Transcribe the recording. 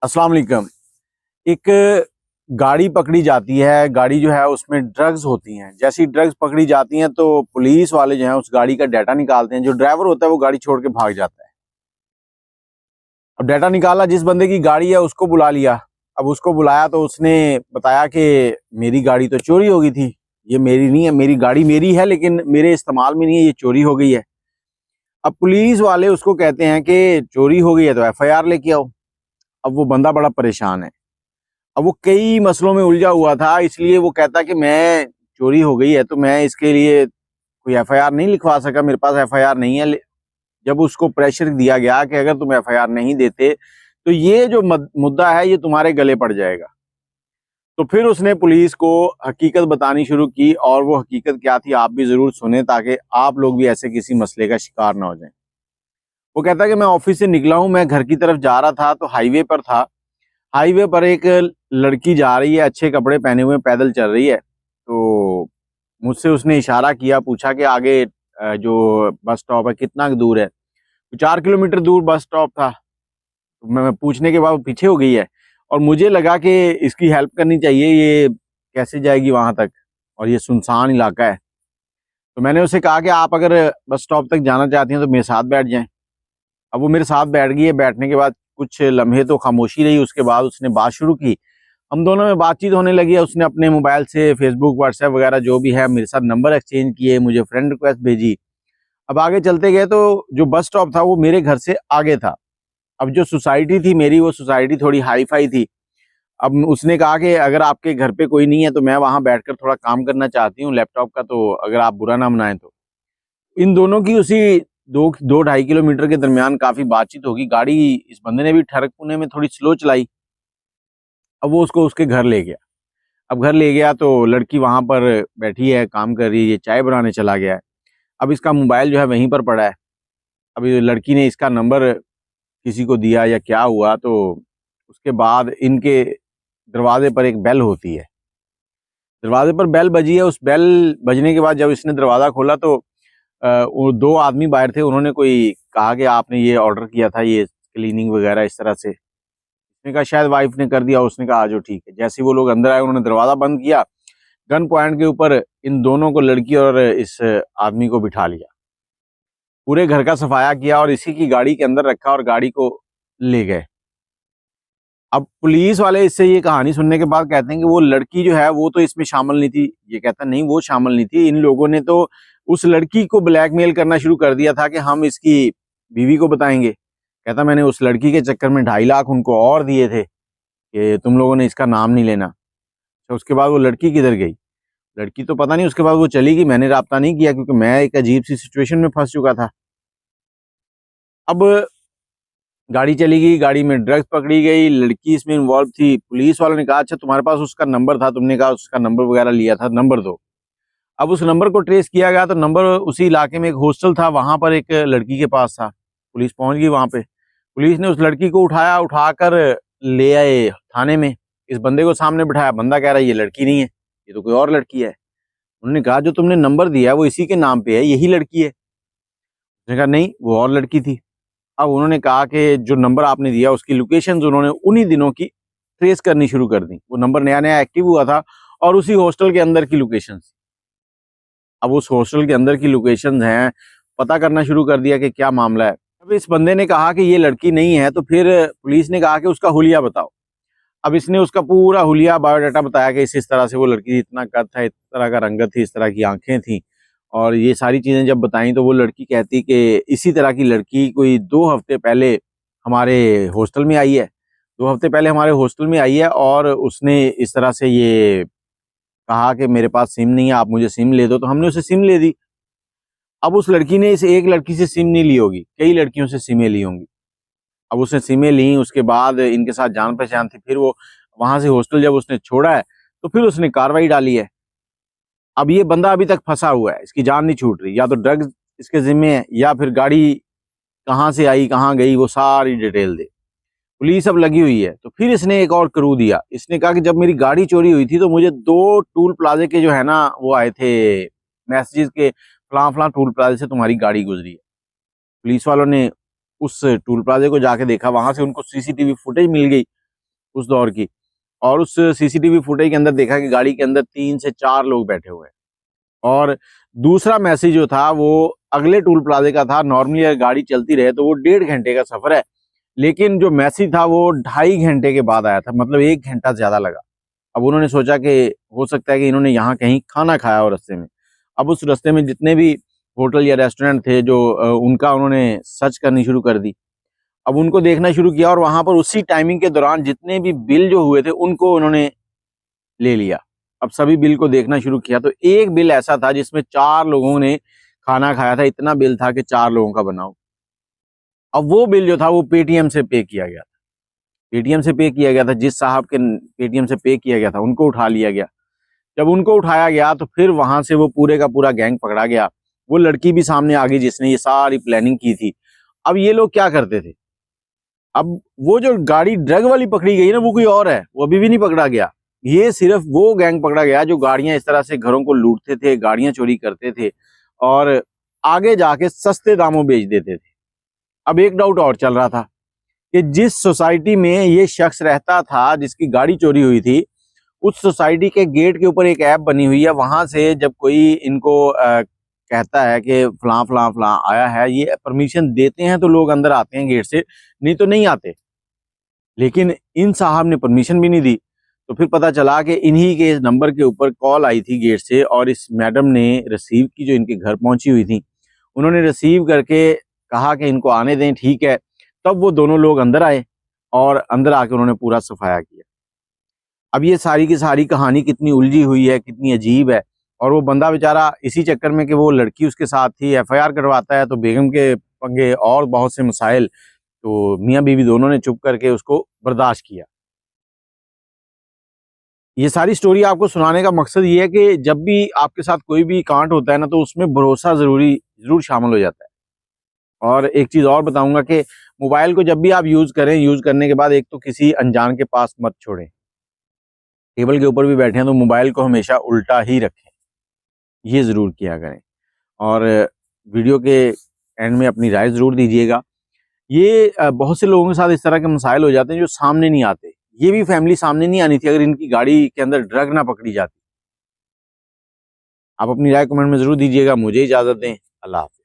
अस्सलाम वालेकुम। एक गाड़ी पकड़ी जाती है, गाड़ी जो है उसमें ड्रग्स होती हैं। जैसी ड्रग्स पकड़ी जाती हैं तो पुलिस वाले जो हैं उस गाड़ी का डाटा निकालते हैं। जो ड्राइवर होता है वो गाड़ी छोड़ के भाग जाता है। अब डाटा निकाला, जिस बंदे की गाड़ी है उसको बुला लिया। अब उसको बुलाया तो उसने बताया कि मेरी गाड़ी तो चोरी हो गई थी, ये मेरी नहीं है, मेरी गाड़ी मेरी है लेकिन मेरे इस्तेमाल में नहीं है, ये चोरी हो गई है। अब पुलिस वाले उसको कहते हैं कि चोरी हो गई है तो एफआईआर लेके आओ। अब वो बंदा बड़ा परेशान है। अब वो कई मसलों में उलझा हुआ था, इसलिए वो कहता कि मैं चोरी हो गई है तो मैं इसके लिए कोई एफआईआर नहीं लिखवा सका, मेरे पास एफआईआर नहीं है। जब उसको प्रेशर दिया गया कि अगर तुम एफआईआर नहीं देते तो ये जो मुद्दा है ये तुम्हारे गले पड़ जाएगा, तो फिर उसने पुलिस को हकीकत बतानी शुरू की। और वो हकीकत क्या थी आप भी जरूर सुने, ताकि आप लोग भी ऐसे किसी मसले का शिकार ना हो जाएं। वो कहता है कि मैं ऑफिस से निकला हूँ, मैं घर की तरफ जा रहा था तो हाईवे पर था। हाईवे पर एक लड़की जा रही है, अच्छे कपड़े पहने हुए पैदल चल रही है। तो मुझसे उसने इशारा किया, पूछा कि आगे जो बस स्टॉप है कितना दूर है। तो 4 किलोमीटर दूर बस स्टॉप था। तो मैं पूछने के बाद वो पीछे हो गई है और मुझे लगा कि इसकी हेल्प करनी चाहिए, ये कैसे जाएगी वहां तक और ये सुनसान इलाका है। तो मैंने उसे कहा कि आप अगर बस स्टॉप तक जाना चाहती हैं तो मेरे साथ बैठ जाएं। अब वो मेरे साथ बैठ गई है। बैठने के बाद कुछ लम्हे तो खामोशी रही, उसके बाद उसने बात शुरू की। हम दोनों में बातचीत होने लगी है। उसने अपने मोबाइल से फेसबुक व्हाट्सएप वगैरह जो भी है मेरे साथ नंबर एक्सचेंज किए, मुझे फ्रेंड रिक्वेस्ट भेजी। अब आगे चलते गए तो जो बस स्टॉप था वो मेरे घर से आगे था। अब जो सोसाइटी थी मेरी, वो सोसाइटी थोड़ी हाई फाई थी। अब उसने कहा कि अगर आपके घर पे कोई नहीं है तो मैं वहां बैठकर थोड़ा काम करना चाहती हूँ लैपटॉप का, तो अगर आप बुरा ना मनाएं तो। इन दोनों की उसी 2-2.5 किलोमीटर के दरमियान काफी बातचीत होगी। गाड़ी इस बंदे ने भी ठरकपुने में थोड़ी स्लो चलाई। अब वो उसको उसके घर ले गया। अब घर ले गया तो लड़की वहां पर बैठी है, काम कर रही है, ये चाय बनाने चला गया है। अब इसका मोबाइल जो है वहीं पर पड़ा है। अब ये लड़की ने इसका नंबर किसी को दिया या क्या हुआ, तो उसके बाद इनके दरवाजे पर एक बेल होती है। दरवाजे पर बेल बजी है। उस बेल बजने के बाद जब इसने दरवाजा खोला तो वो दो आदमी बाहर थे। उन्होंने कोई कहा कि आपने ये ऑर्डर किया था, ये क्लीनिंग वगैरह इस तरह से। उसने कहा शायद वाइफ ने कर दिया। उसने कहा जो ठीक है। जैसे ही वो लोग अंदर आए उन्होंने दरवाजा बंद किया। गन पॉइंट के ऊपर इन दोनों को, लड़की और इस आदमी को बिठा लिया। पूरे घर का सफाया किया और इसी की गाड़ी के अंदर रखा और गाड़ी को ले गए। अब पुलिस वाले इससे ये कहानी सुनने के बाद कहते हैं कि वो लड़की जो है वो तो इसमें शामिल नहीं थी। ये कहता नहीं वो शामिल नहीं थी, इन लोगों ने तो उस लड़की को ब्लैकमेल करना शुरू कर दिया था कि हम इसकी बीवी को बताएंगे। कहता मैंने उस लड़की के चक्कर में 2.5 लाख उनको और दिए थे कि तुम लोगों ने इसका नाम नहीं लेना। तो उसके बाद वो लड़की किधर गई? लड़की तो पता नहीं, उसके बाद वो चली गई। मैंने राब्ता नहीं किया क्योंकि मैं एक अजीब सी सिचुएशन में फंस चुका था। अब गाड़ी चली गई, गाड़ी में ड्रग्स पकड़ी गई, लड़की इसमें इन्वॉल्व थी। पुलिस वालों ने कहा अच्छा तुम्हारे पास उसका नंबर था, तुमने कहा उसका नंबर वगैरह लिया था, नंबर दो। अब उस नंबर को ट्रेस किया गया तो नंबर उसी इलाके में एक हॉस्टल था, वहां पर एक लड़की के पास था। पुलिस पहुंच गई वहां पे। पुलिस ने उस लड़की को उठाया, उठाकर ले आए थाने में। इस बंदे को सामने बिठाया। बंदा कह रहा है ये लड़की नहीं है, ये तो कोई और लड़की है। उन्होंने कहा जो तुमने नंबर दिया है वो इसी के नाम पे है, यही लड़की है। उसने कहा नहीं वो और लड़की थी। अब उन्होंने कहा कि जो नंबर आपने दिया उसकी लोकेशंस उन्होंने उन्हीं दिनों की ट्रेस करनी शुरू कर दी। वो नंबर नया नया एक्टिव हुआ था और उसी हॉस्टल के अंदर की लोकेशंस। अब उस हॉस्टल के अंदर की लोकेशंस हैं, पता करना शुरू कर दिया कि क्या मामला है। अब इस बंदे ने कहा कि ये लड़की नहीं है, तो फिर पुलिस ने कहा कि उसका हुलिया बताओ। अब इसने उसका पूरा हुलिया बायोडाटा बताया कि इस तरह से वो लड़की, इतना कद था, इस तरह का रंगत थी, इस तरह की आंखें थी। और ये सारी चीजें जब बताई तो वो लड़की कहती कि इसी तरह की लड़की कोई 2 हफ्ते पहले हमारे हॉस्टल में आई है। 2 हफ्ते पहले हमारे हॉस्टल में आई है और उसने इस तरह से ये कहा कि मेरे पास सिम नहीं है, आप मुझे सिम ले दो। तो हमने उसे सिम ले दी। अब उस लड़की ने इस एक लड़की से सिम नहीं ली होगी, कई लड़कियों से सिमें ली होंगी। अब उसने सिमें ली, उसके बाद इनके साथ जान पहचान थी। फिर वो वहां से हॉस्टल जब उसने छोड़ा है तो फिर उसने कार्रवाई डाली है। अब ये बंदा अभी तक फंसा हुआ है, इसकी जान नहीं छूट रही। या तो ड्रग्स इसके जिम्मे है या फिर गाड़ी कहाँ से आई कहाँ गई वो सारी डिटेल दे। पुलिस अब लगी हुई है। तो फिर इसने एक और क्रू दिया। इसने कहा कि जब मेरी गाड़ी चोरी हुई थी तो मुझे 2 टूल प्लाजे के जो है ना वो आए थे मैसेजेस के, फलां फलां टूल प्लाजे से तुम्हारी गाड़ी गुजरी है। पुलिस वालों ने उस टूल प्लाजे को जाके देखा, वहां से उनको सीसीटीवी फुटेज मिल गई। उस दौर की। और उस सीसीटीवी फुटेज के अंदर देखा कि गाड़ी के अंदर 3 से 4 लोग बैठे हुए हैं। और दूसरा मैसेज जो था वो अगले टोल प्लाजे का था। नॉर्मली अगर गाड़ी चलती रहे तो वो 1.5 घंटे का सफर है, लेकिन जो मैसेज था वो 2.5 घंटे के बाद आया था, मतलब 1 घंटा ज्यादा लगा। अब उन्होंने सोचा कि हो सकता है कि इन्होंने यहाँ कहीं खाना खाया हो रास्ते में। अब उस रास्ते में जितने भी होटल या रेस्टोरेंट थे जो उनका उन्होंने सर्च करनी शुरू कर दी। अब उनको देखना शुरू किया और वहां पर उसी टाइमिंग के दौरान जितने भी बिल जो हुए थे उनको उन्होंने ले लिया। अब सभी बिल को देखना शुरू किया तो एक बिल ऐसा था जिसमें 4 लोगों ने खाना खाया था। इतना बिल था कि 4 लोगों का बनाओ। अब वो बिल जो था वो पेटीएम से पे किया गया था। पेटीएम से पे किया गया था, जिस साहब के पेटीएम से पे किया गया था उनको उठा लिया गया। जब उनको उठाया गया तो फिर वहां से वो पूरे का पूरा गैंग पकड़ा गया। वो लड़की भी सामने आ गई जिसने ये सारी प्लानिंग की थी। अब ये लोग क्या करते थे, अब वो जो गाड़ी ड्रग वाली पकड़ी गई ना वो कोई और है, वो अभी भी नहीं पकड़ा गया। ये सिर्फ वो गैंग पकड़ा गया जो गाड़ियां इस तरह से घरों को लूटते थे, गाड़ियां चोरी करते थे और आगे जाके सस्ते दामों बेच देते थे। अब एक डाउट और चल रहा था कि जिस सोसाइटी में ये शख्स रहता था जिसकी गाड़ी चोरी हुई थी, उस सोसाइटी के गेट के ऊपर एक ऐप बनी हुई है। वहां से जब कोई इनको कहता है कि फलां फलां फलां आया है, ये परमिशन देते हैं तो लोग अंदर आते हैं गेट से, नहीं तो नहीं आते। लेकिन इन साहब ने परमिशन भी नहीं दी। तो फिर पता चला कि इन्हीं के इस नंबर के ऊपर कॉल आई थी गेट से और इस मैडम ने रिसीव की जो इनके घर पहुंची हुई थी। उन्होंने रिसीव करके कहा कि इनको आने दें, ठीक है। तब वो दोनों लोग अंदर आए और अंदर आके उन्होंने पूरा सफाया किया। अब ये सारी की सारी कहानी कितनी उलझी हुई है, कितनी अजीब है। और वो बंदा बेचारा इसी चक्कर में कि वो लड़की उसके साथ थी, एफआईआर करवाता है तो बेगम के पंगे और बहुत से मसाइल, तो मियाँ बीवी दोनों ने चुप करके उसको बर्दाश्त किया। ये सारी स्टोरी आपको सुनाने का मकसद ये है कि जब भी आपके साथ कोई भी कांड होता है ना, तो उसमें भरोसा जरूर शामिल हो जाता है। और एक चीज और बताऊंगा कि मोबाइल को जब भी आप यूज करें, यूज करने के बाद एक तो किसी अनजान के पास मत छोड़ें। टेबल के ऊपर भी बैठे हैं तो मोबाइल को हमेशा उल्टा ही रखें, ये जरूर किया करें। और वीडियो के एंड में अपनी राय जरूर दीजिएगा। ये बहुत से लोगों के साथ इस तरह के मसाइल हो जाते हैं जो सामने नहीं आते। ये भी फैमिली सामने नहीं आनी थी अगर इनकी गाड़ी के अंदर ड्रग ना पकड़ी जाती। आप अपनी राय कमेंट में जरूर दीजिएगा। मुझे इजाजत दें। अल्लाह हाफ़िज़।